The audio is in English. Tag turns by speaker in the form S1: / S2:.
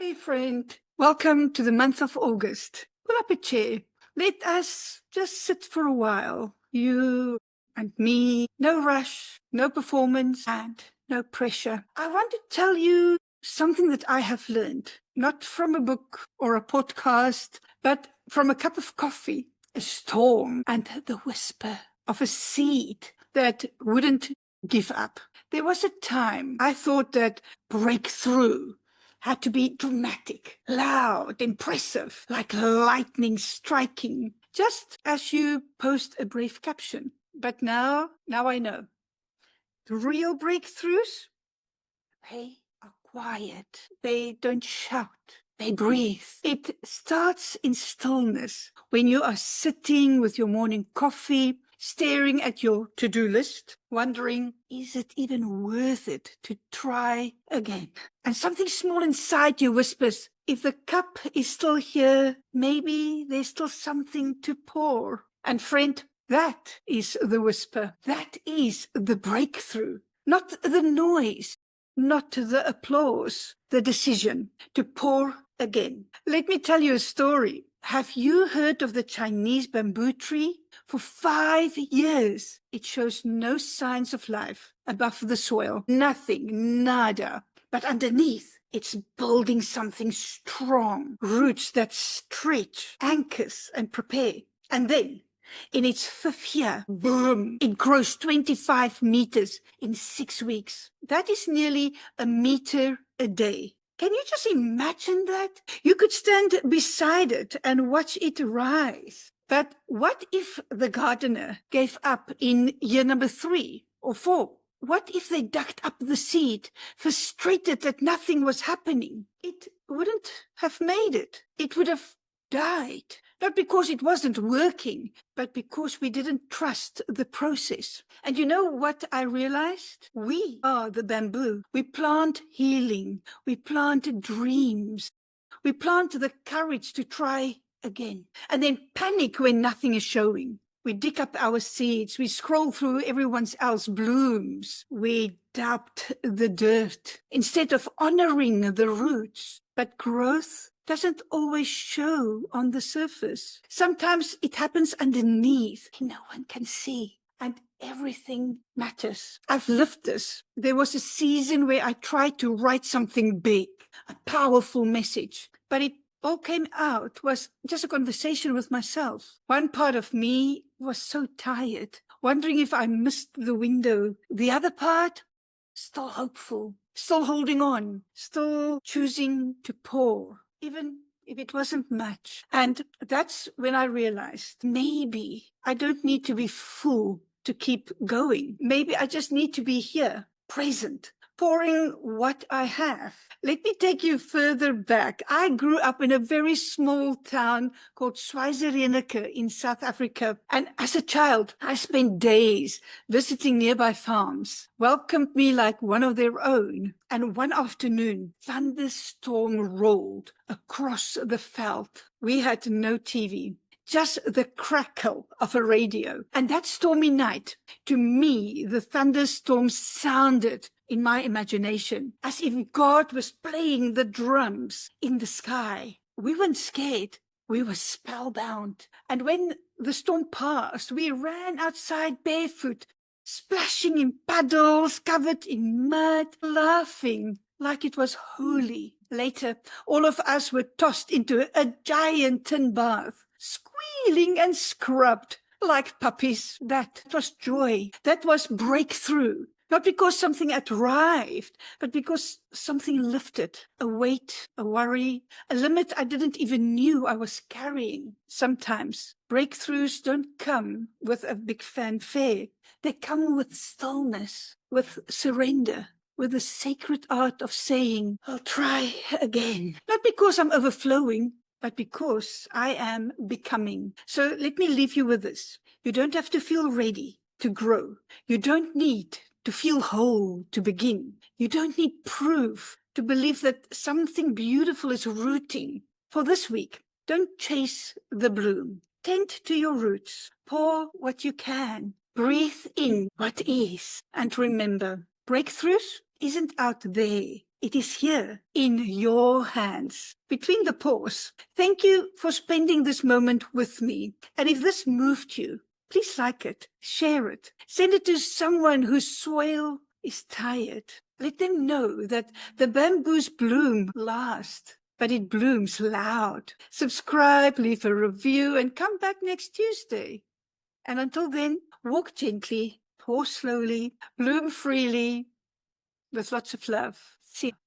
S1: Hey friend, welcome to the month of August. Pull up a chair. Let us just sit for a while. You and me, no rush, no performance, and no pressure. I want to tell you something that I have learned, not from a book or a podcast, but from a cup of coffee, a storm, and the whisper of a seed that wouldn't give up. There was a time I thought that breakthrough had to be dramatic, loud, impressive, like lightning striking, just as you post a brave caption. But now I know. The real breakthroughs, they are quiet. They don't shout. They breathe. It starts in stillness when you are sitting with your morning coffee, staring at your to-do list, wondering, is it even worth it to try again? And something small inside you whispers, if the cup is still here, maybe there's still something to pour. And friend, that is the whisper. That is the breakthrough. Not the noise, not the applause, the decision to pour again. Let me tell you a story. Have you heard of the Chinese bamboo tree? For 5 years, it shows no signs of life above the soil. Nothing, nada. But underneath, it's building something strong. Roots that stretch, anchors, and prepare. And then, in its 5th year, boom, it grows 25 meters in 6 weeks. That is nearly a meter a day. Can you just imagine that? You could stand beside it and watch it rise. But what if the gardener gave up in year number 3 or 4? What if they dug up the seed, frustrated that nothing was happening? It wouldn't have made it. It would have died. Not because it wasn't working, but because we didn't trust the process. And you know what I realized? We are the bamboo. We plant healing. We plant dreams. We plant the courage to try again. And then panic when nothing is showing. We dig up our seeds. We scroll through everyone else's blooms. We doubt the dirt instead of honoring the roots. But growth doesn't always show on the surface. Sometimes it happens underneath. No one can see. And everything matters. I've lived this. There was a season where I tried to write something big, a powerful message, but it all came out was just a conversation with myself. One part of me was so tired, wondering if I missed the window. The other part, still hopeful, still holding on, still choosing to pour, even if it wasn't much. And that's when I realized maybe I don't need to be full to keep going. Maybe I just need to be here, present, pouring what I have. Let me take you further back. I grew up in a very small town called Schweizerenike in South Africa. And as a child, I spent days visiting nearby farms, welcomed me like one of their own. And one afternoon, thunderstorm rolled across the veld. We had no TV. Just the crackle of a radio. And that stormy night, to me, the thunderstorm sounded in my imagination as if God was playing the drums in the sky. We weren't scared. We were spellbound. And when the storm passed, we ran outside barefoot, splashing in puddles, covered in mud, laughing like it was holy. Later, all of us were tossed into a giant tin bath, squealing and scrubbed like puppies. That was joy. That was breakthrough. Not because something had arrived, but because something lifted. A weight, a worry, a limit I didn't even knew I was carrying. Sometimes breakthroughs don't come with a big fanfare. They come with stillness, with surrender, with the sacred art of saying, I'll try again. Not because I'm overflowing, but because I am becoming. So let me leave you with this. You don't have to feel ready to grow. You don't need to feel whole to begin. You don't need proof to believe that something beautiful is rooting. For this week, don't chase the bloom. Tend to your roots. Pour what you can. Breathe in what is. And remember, breakthroughs isn't out there. It is here in your hands, between the paws. Thank you for spending this moment with me. And if this moved you, please like it, share it, send it to someone whose soil is tired. Let them know that the bamboos bloom last, but it blooms loud. Subscribe, leave a review, and come back next Tuesday. And until then, walk gently, pour slowly, bloom freely, with lots of love. See